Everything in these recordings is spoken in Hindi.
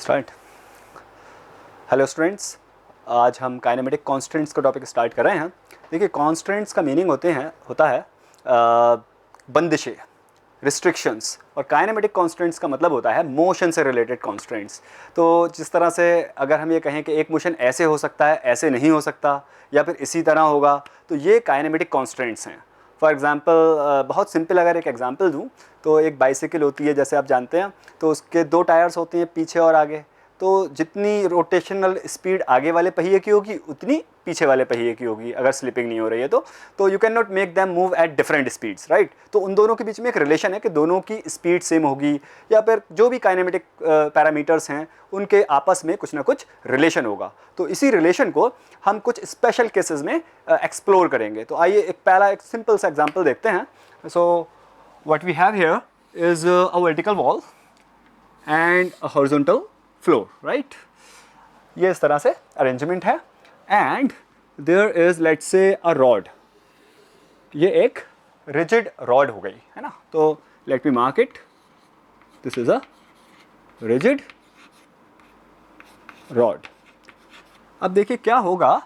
स्टार्ट। हेलो स्टूडेंट्स, आज हम काइनेमेटिक कॉन्स्टेंट्स का टॉपिक स्टार्ट कर रहे हैं। देखिए, कॉन्स्टेंट्स का मीनिंग होता है बंदिशें, रिस्ट्रिक्शंस, और काइनेमेटिक कॉन्स्टेंट्स का मतलब होता है मोशन से रिलेटेड कॉन्स्टेंट्स। तो जिस तरह से अगर हम ये कहें कि एक मोशन ऐसे हो सकता है, ऐसे नहीं हो सकता, या फिर इसी तरह होगा, तो ये काइनेमेटिक कॉन्स्टेंट्स हैं। फॉर एग्जांपल, बहुत सिंपल अगर एक एग्जांपल दूं तो एक बाइसिकल होती है, जैसे आप जानते हैं, तो उसके दो टायर्स होते हैं, पीछे और आगे। तो जितनी रोटेशनल स्पीड आगे वाले पहिए की होगी उतनी पीछे वाले पहिए की होगी, अगर स्लिपिंग नहीं हो रही है तो you can not make them move at different speeds, right. तो उन दोनों के बीच में एक रिलेशन है कि दोनों की स्पीड सेम होगी, या फिर जो भी काइनेमेटिक पैरामीटर्स हैं उनके आपस में कुछ ना कुछ रिलेशन होगा। तो इसी रिलेशन को हम कुछ स्पेशल केसेस में एक्सप्लोर करेंगे। तो आइए एक सिंपल सा एग्जाम्पल देखते हैं। So what we have here is a vertical wall and a horizontal floor, right. ये इस तरह से अरेंजमेंट है and there is, let's say, a rod. ये एक रिजिड रॉड हो गई है ना। तो let me mark it, this is a rigid rod. अब देखिए क्या होगा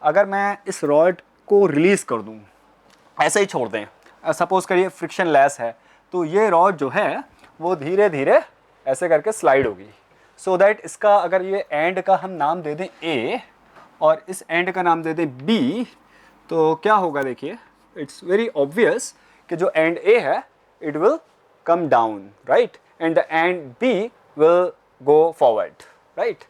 अगर मैं इस रॉड को रिलीज कर दूं, ऐसे ही छोड़ दें। सपोज करिए फ्रिक्शन लेस है, तो ये रॉड जो है वो धीरे धीरे ऐसे करके स्लाइड होगी। सो दैट इसका अगर ये एंड का हम नाम दे दें ए और इस एंड का नाम दे दें बी, तो क्या होगा देखिए, इट्स वेरी ऑब्वियस कि जो एंड ए है it will come down, right, and the end B will go forward, right.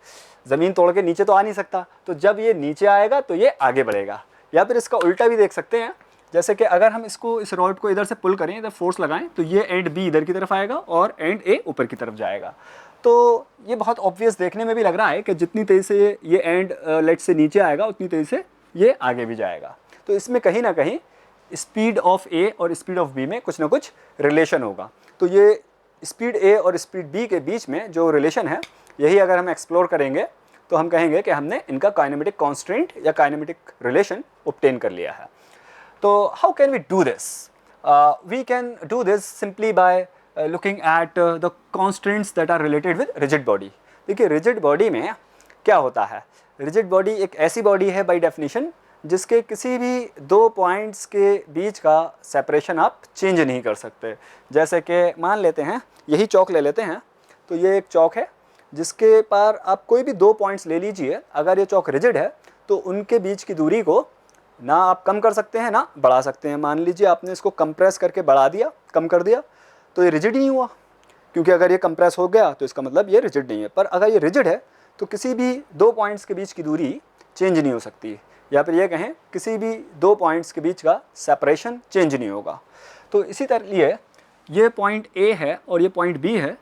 ज़मीन तोड़ के नीचे तो आ नहीं सकता, तो जब ये नीचे आएगा तो ये आगे बढ़ेगा। या फिर इसका उल्टा भी देख सकते हैं, जैसे कि अगर हम इस रॉड को इधर से पुल करें, इधर फोर्स लगाएं, तो ये एंड बी इधर की तरफ आएगा और एंड ए ऊपर की तरफ जाएगा। तो ये बहुत ऑब्वियस देखने में भी लग रहा है कि जितनी तेज़ी से ये एंड लेट से नीचे आएगा उतनी तेज़ी से ये आगे भी जाएगा। तो इसमें कहीं ना कहीं स्पीड ऑफ ए और स्पीड ऑफ बी में कुछ ना कुछ रिलेशन होगा। तो ये स्पीड ए और स्पीड बी के बीच में जो रिलेशन है, यही अगर हम एक्सप्लोर करेंगे तो हम कहेंगे कि हमने इनका काइनेमेटिक कॉन्स्टेंट या काइनेमेटिक रिलेशन ऑब्टेन कर लिया है। तो how can we do this? We can do this simply by looking at the constants that are related with rigid body. देखिए, रिजिड बॉडी में क्या होता है, रिजिड बॉडी एक ऐसी बॉडी है बाय डेफिनेशन जिसके किसी भी दो पॉइंट्स के बीच का सेपरेशन आप चेंज नहीं कर सकते। जैसे कि मान लेते हैं, यही चौक ले लेते हैं, तो ये एक चौक है जिसके पार आप कोई भी दो पॉइंट्स ले लीजिए, अगर ये चौक रिजिड है तो उनके बीच की दूरी को ना आप कम कर सकते हैं ना बढ़ा सकते हैं। मान लीजिए आपने इसको कंप्रेस करके बढ़ा दिया, कम कर दिया, तो ये रिजिड नहीं हुआ, क्योंकि अगर ये कंप्रेस हो गया तो इसका मतलब ये रिजिड नहीं है। पर अगर ये रिजिड है तो किसी भी दो पॉइंट्स के बीच की दूरी चेंज नहीं हो सकती, या फिर ये कहें किसी भी दो पॉइंट्स के बीच का सेपरेशन चेंज नहीं होगा। तो इसी तरह ये पॉइंट ए है और ये पॉइंट बी है।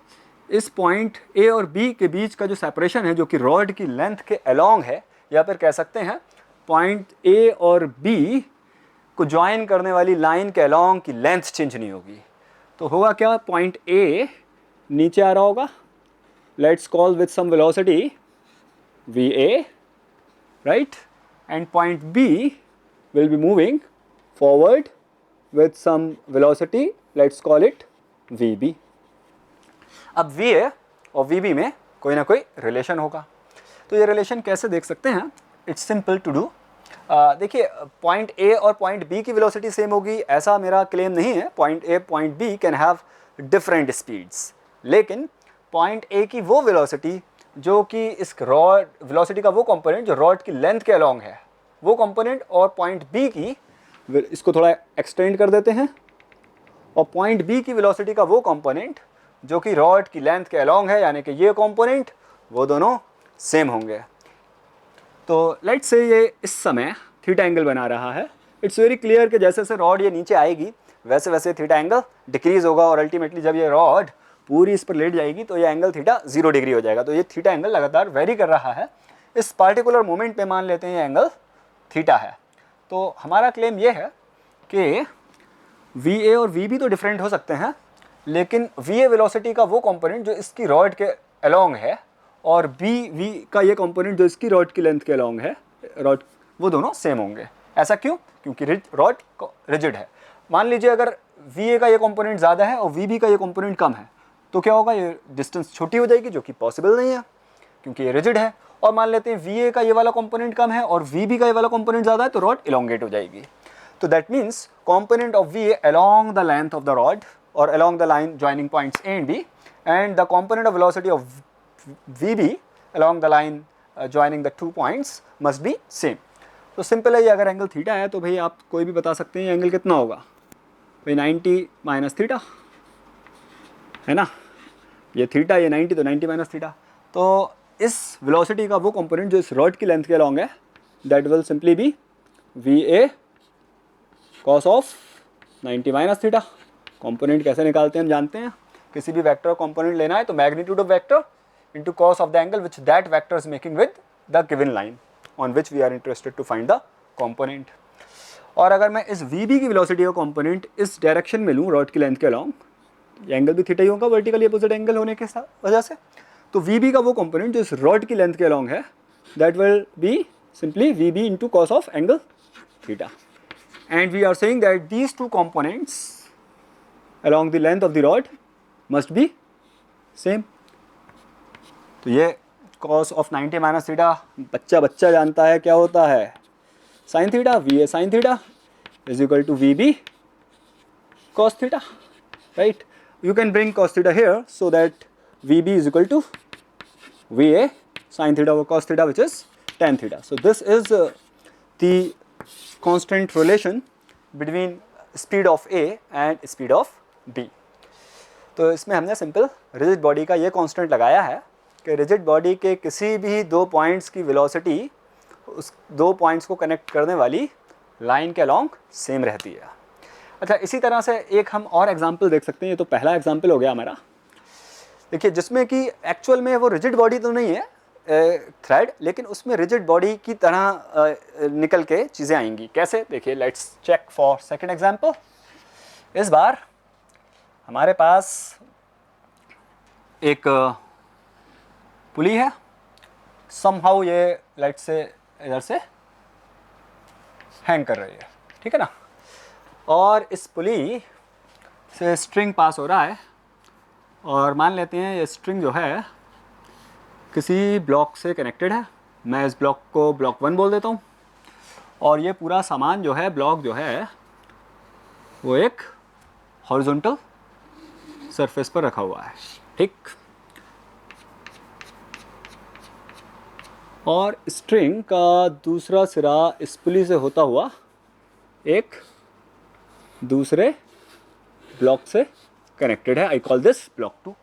इस पॉइंट ए और बी के बीच का जो सेपरेशन है, जो कि रॉड की लेंथ के अलोंग है, या फिर कह सकते हैं पॉइंट ए और बी को ज्वाइन करने वाली लाइन के अलोंग की लेंथ चेंज नहीं होगी। तो होगा क्या, पॉइंट ए नीचे आ रहा होगा, let's call with some velocity V A, right, and point B will be moving forward with some velocity, let's call it V B. अब वी ए और वी बी में कोई ना कोई रिलेशन होगा। तो ये रिलेशन कैसे देख सकते हैं? It's simple to do. देखिए, पॉइंट ए और पॉइंट बी की वेलोसिटी सेम होगी ऐसा मेरा क्लेम नहीं है। Point A point B can have different speeds, लेकिन पॉइंट ए की वो वेलोसिटी जो कि इस रॉड वेलोसिटी का वो कंपोनेंट जो रॉड की लेंथ के अलोंग है, वो कंपोनेंट, और पॉइंट बी की, इसको थोड़ा एक्सटेंड कर देते हैं, और पॉइंट बी की वेलोसिटी का वो कंपोनेंट जो कि रॉड की लेंथ के अलोंग है, यानी कि ये कंपोनेंट, वो दोनों सेम होंगे। तो लेट्स से ये इस समय थीटा एंगल बना रहा है। इट्स वेरी क्लियर कि जैसे जैसे रॉड ये नीचे आएगी वैसे वैसे थीटा एंगल डिक्रीज होगा, और अल्टीमेटली जब ये रॉड पूरी इस पर लेट जाएगी तो ये एंगल थीटा 0 डिग्री हो जाएगा। तो ये थीटा एंगल लगातार वेरी कर रहा है। इस पार्टिकुलर मोमेंट पे मान लेते हैं ये एंगल थीटा है। तो हमारा क्लेम ये है कि वी ए और वी बी तो डिफरेंट हो सकते हैं, लेकिन वी ए वेलोसिटी का वो कंपोनेंट जो इसकी रॉड के अलोंग है, और बी वी का ये कंपोनेंट जो इसकी रॉड की लेंथ के अलोंग है, रॉड, वो दोनों सेम होंगे। ऐसा क्यों? क्योंकि रॉड रिजिड है। मान लीजिए अगर वी ए का ये कंपोनेंट ज़्यादा है और वी बी का ये कंपोनेंट कम है, तो क्या होगा, ये डिस्टेंस छोटी हो जाएगी, जो कि पॉसिबल नहीं है। क्योंकि ये रिजिड है, और मान लेते हैं VA का ये वाला कंपोनेंट कम है और VB का ये वाला कंपोनेंट ज़्यादा है, तो रॉड इलोंगेट हो जाएगी। तो that means component of VA along the length of the rod or along the line joining points A and B, and the component of velocity of VB along the line joining the 2 points must be same। तो सिंपल है ये, अगर एंगल थीटा है तो भाई आप कोई भी बता सकते हैं ये एंगल कितना होगा भाई, 90 माइनस थीटा है ना, ये थीटा ये 90 तो 90 माइनस थीटा। तो इस वेलोसिटी का वो कंपोनेंट जो इस रॉड की लेंथ के अलॉन्ग है, that will simply be VA cos of 90 minus theta. Component कैसे निकालते हैं हम जानते हैं, किसी भी वेक्टर का कंपोनेंट लेना है तो magnitude of vector into cos of the angle which that vector is making with the given line on which we are interested to find the component. और अगर मैं इस VB की वेलोसिटी का कंपोनेंट इस डायरेक्शन में लूँ रॉड की लेंथ के अलॉन्ग, ये एंगल भी थीटा ही होगा वर्टिकली अपोजिट एंगल होने के वजह से, तो VB का वो कंपोनेंट जो इस रॉड की लेंथ के अलॉन्ग है, that will be simply VB into cos of angle theta. And we are saying that these two components along the length of the rod must be same। तो ये cos of 90 माइनस थीटा बच्चा जानता है क्या होता है, sin theta, VA sin theta is equal to VB cos theta, right? You can bring cos theta here so that VB is equal to VA sin theta over cos theta, which is tan theta। So this is the constant relation between speed of A and speed of B। तो इसमें हमने सिंपल रिजिड बॉडी का ये कांस्टेंट लगाया है कि रिजिड बॉडी के किसी भी 2 पॉइंट्स की वेलोसिटी उस 2 पॉइंट्स को कनेक्ट करने वाली लाइन के अलॉन्ग सेम रहती है। अच्छा, इसी तरह से एक हम और एग्जांपल देख सकते हैं। ये तो पहला एग्जांपल हो गया हमारा, देखिए, जिसमें कि एक्चुअल में वो रिजिड बॉडी तो नहीं है थ्रेड, लेकिन उसमें रिजिड बॉडी की तरह निकल के चीज़ें आएंगी। कैसे, देखिए, let's check for second example. इस बार हमारे पास एक पुली है, समहाउ ये लाइट से इधर से हैंग कर रही है, ठीक है ना, और इस पुली से स्ट्रिंग पास हो रहा है, और मान लेते हैं ये स्ट्रिंग जो है किसी ब्लॉक से कनेक्टेड है। मैं इस ब्लॉक को ब्लॉक 1 बोल देता हूँ, और ये पूरा सामान जो है, ब्लॉक जो है, वो एक हॉरिजॉन्टल सरफेस पर रखा हुआ है, ठीक। और स्ट्रिंग का दूसरा सिरा इस पुली से होता हुआ एक दूसरे ब्लॉक से कनेक्टेड है। I call this block 2।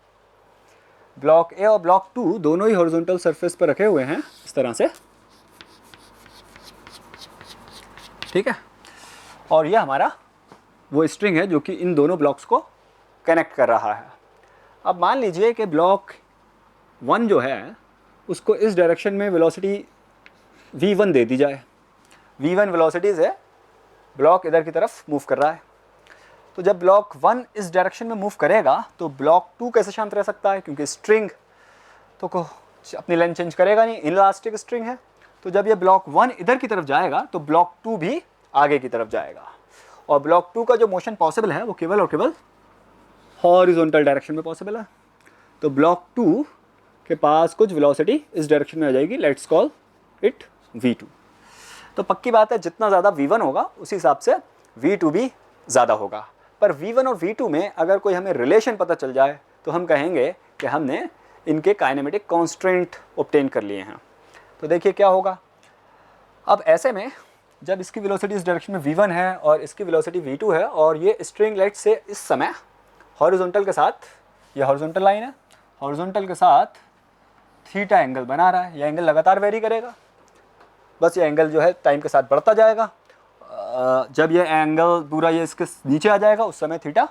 Block ए और ब्लॉक 2 दोनों ही हॉरिजॉन्टल सरफेस पर रखे हुए हैं इस तरह से, ठीक है। और ये हमारा वो स्ट्रिंग है जो कि इन दोनों ब्लॉक्स को कनेक्ट कर रहा है। अब मान लीजिए कि ब्लॉक 1 जो है उसको इस डायरेक्शन में वेलोसिटी V1 दे दी जाए। V1 वेलोसिटी से ब्लॉक इधर की तरफ मूव कर रहा है, तो जब ब्लॉक 1 इस डायरेक्शन में मूव करेगा तो ब्लॉक 2 कैसे शांत रह सकता है, क्योंकि स्ट्रिंग तो को अपनी लेंथ चेंज करेगा नहीं, इनलास्टिक स्ट्रिंग है। तो जब ये ब्लॉक 1 इधर की तरफ जाएगा तो ब्लॉक 2 भी आगे की तरफ जाएगा, और ब्लॉक 2 का जो मोशन पॉसिबल है वो केवल और केवल हॉरिजॉन्टल डायरेक्शन में पॉसिबल है। तो ब्लॉक 2 के पास कुछ वेलोसिटी इस डायरेक्शन में आ जाएगी, लेट्स कॉल इट V2। तो पक्की बात है जितना ज़्यादा V1 होगा उसी हिसाब से V2 भी ज़्यादा होगा। पर V1 और V2 में अगर कोई हमें रिलेशन पता चल जाए तो हम कहेंगे कि हमने इनके काइनेमेटिक कॉन्स्टेंट ऑब्टेन कर लिए हैं। तो देखिए क्या होगा। अब ऐसे में जब इसकी वेलोसिटी इस डायरेक्शन में V1 है और इसकी वेलोसिटी V2 है, और ये स्ट्रिंग लाइट से इस समय हॉरिजॉन्टल के साथ, ये हॉरिजॉन्टल लाइन है, हॉरिजॉन्टल के साथ थीटा एंगल बना रहा है। ये एंगल लगातार वेरी करेगा, बस ये एंगल जो है टाइम के साथ बढ़ता जाएगा। जब ये एंगल पूरा ये इसके नीचे आ जाएगा उस समय थीटा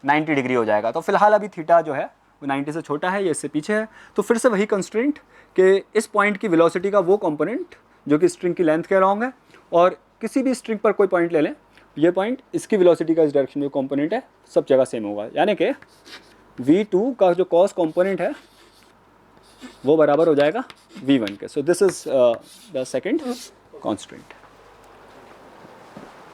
90 डिग्री हो जाएगा। तो फिलहाल अभी थीटा जो है वो 90 से छोटा है, ये इससे पीछे है। तो फिर से वही कंस्ट्रेंट कि इस पॉइंट की वेलोसिटी का वो कंपोनेंट जो कि स्ट्रिंग की लेंथ के अलॉन्ग है, और किसी भी स्ट्रिंग पर कोई पॉइंट ले लें, ये पॉइंट इसकी वेलोसिटी का इस डायरेक्शन में कंपोनेंट है, सब जगह सेम होगा। यानी कि V2 का जो कॉस कंपोनेंट है वो बराबर हो जाएगा V1 के। So this is the second constant.